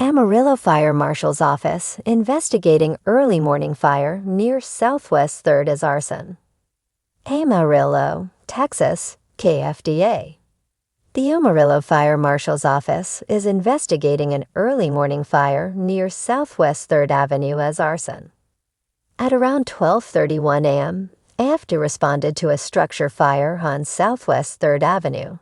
Amarillo Fire Marshal's office investigating early morning fire near Southwest 3rd as arson. Amarillo, Texas, KFDA. The Amarillo Fire Marshal's office is investigating an early morning fire near Southwest 3rd Avenue as arson. At around 12:31 a.m., AFD responded to a structure fire on Southwest 3rd Avenue.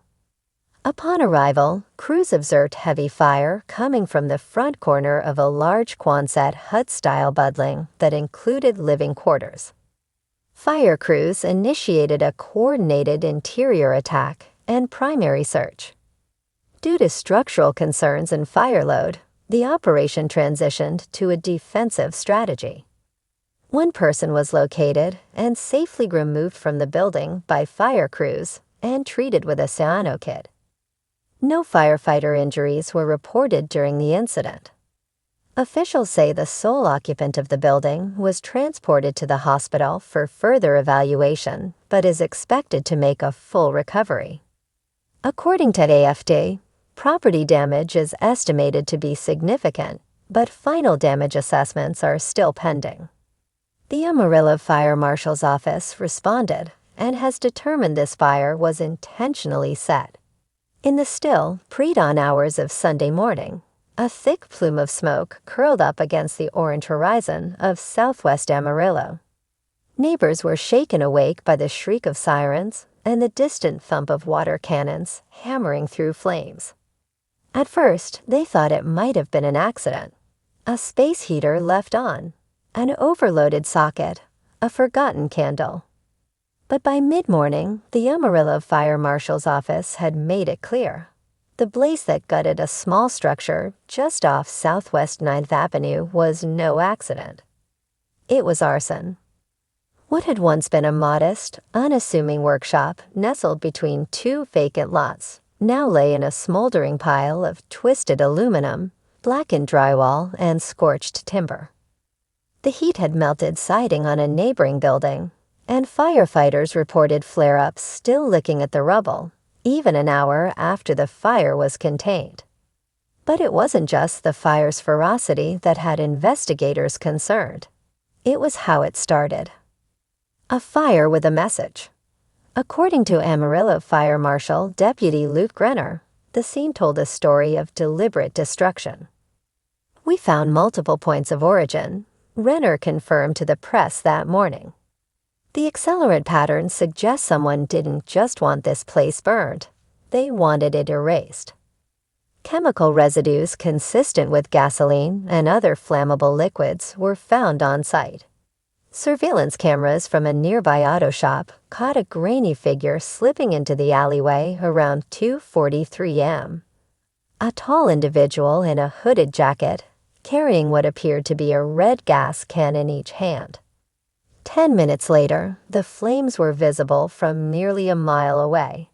Upon arrival, crews observed heavy fire coming from the front corner of a large Quonset hut-style building that included living quarters. Fire crews initiated a coordinated interior attack and primary search. Due to structural concerns and fire load, the operation transitioned to a defensive strategy. One person was located and safely removed from the building by fire crews and treated with a cyanokit. No firefighter injuries were reported during the incident. Officials say the sole occupant of the building was transported to the hospital for further evaluation but is expected to make a full recovery. According to AFD, property damage is estimated to be significant, but final damage assessments are still pending. The Amarillo Fire Marshal's office responded and has determined this fire was intentionally set. In the still, pre-dawn hours of Sunday morning, a thick plume of smoke curled up against the orange horizon of southwest Amarillo. Neighbors were shaken awake by the shriek of sirens and the distant thump of water cannons hammering through flames. At first, they thought it might have been an accident. A space heater left on, an overloaded socket, a forgotten candle. But by mid-morning, the Amarillo Fire Marshal's office had made it clear. The blaze that gutted a small structure just off Southwest 9th Avenue was no accident. It was arson. What had once been a modest, unassuming workshop nestled between two vacant lots now lay in a smoldering pile of twisted aluminum, blackened drywall, and scorched timber. The heat had melted siding on a neighboring building, and firefighters reported flare-ups still licking at the rubble, even an hour after the fire was contained. But it wasn't just the fire's ferocity that had investigators concerned. It was how it started. A fire with a message. According to Amarillo Fire Marshal Deputy Luke Grenner, the scene told a story of deliberate destruction. "We found multiple points of origin," Renner confirmed to the press that morning. "The accelerant pattern suggests someone didn't just want this place burned, they wanted it erased." Chemical residues consistent with gasoline and other flammable liquids were found on site. Surveillance cameras from a nearby auto shop caught a grainy figure slipping into the alleyway around 2:43 a.m. A tall individual in a hooded jacket, carrying what appeared to be a red gas can in each hand. 10 minutes later, the flames were visible from nearly a mile away.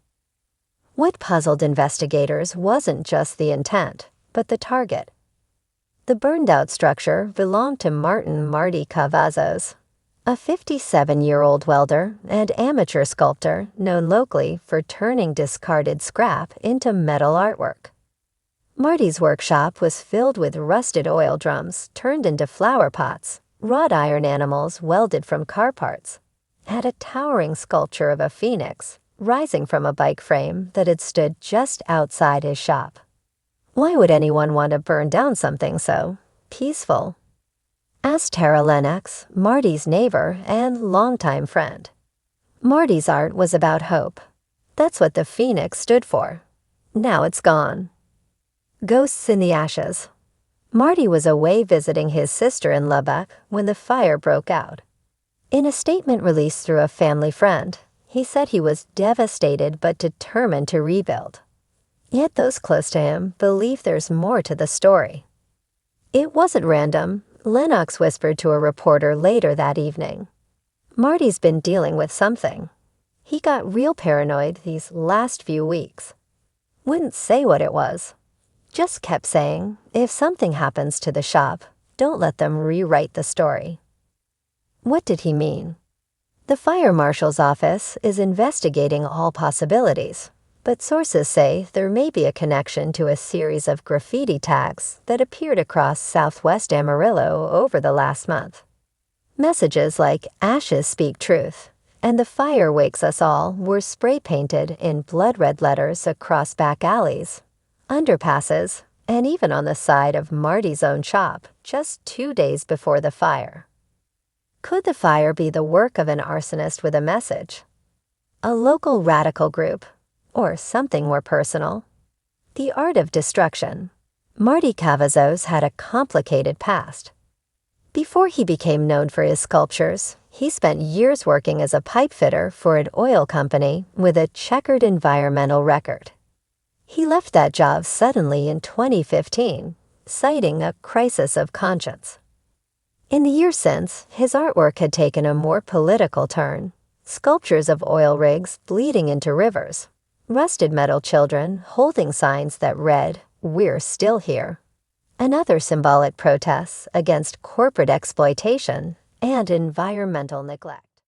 What puzzled investigators wasn't just the intent, but the target. The burned-out structure belonged to Marty Cavazos, a 57-year-old welder and amateur sculptor known locally for turning discarded scrap into metal artwork. Marty's workshop was filled with rusted oil drums turned into flower pots, wrought iron animals welded from car parts, and a towering sculpture of a phoenix rising from a bike frame that had stood just outside his shop. Why would anyone want to burn down something so peaceful? Asked Tara Lennox, Marty's neighbor and longtime friend. Marty's art was about hope. That's what the phoenix stood for. Now it's gone. Ghosts in the ashes. Marty was away visiting his sister in Lubbock when the fire broke out. In a statement released through a family friend, he said he was devastated but determined to rebuild. Yet those close to him believe there's more to the story. It wasn't random, Lennox whispered to a reporter later that evening. Marty's been dealing with something. He got real paranoid these last few weeks. Wouldn't say what it was. Just kept saying, if something happens to the shop, don't let them rewrite the story. What did he mean? The fire marshal's office is investigating all possibilities, but sources say there may be a connection to a series of graffiti tags that appeared across southwest Amarillo over the last month. Messages like "Ashes speak truth" and "The fire wakes us all" were spray-painted in blood-red letters across back alleys, underpasses, and even on the side of Marty's own shop just 2 days before the fire. Could the fire be the work of an arsonist with a message? A local radical group? Or something more personal? The art of destruction. Marty Cavazos had a complicated past. Before he became known for his sculptures, he spent years working as a pipe fitter for an oil company with a checkered environmental record. He left that job suddenly in 2015, citing a crisis of conscience. In the years since, his artwork had taken a more political turn. Sculptures of oil rigs bleeding into rivers, rusted metal children holding signs that read, "We're still here," and other symbolic protests against corporate exploitation and environmental neglect.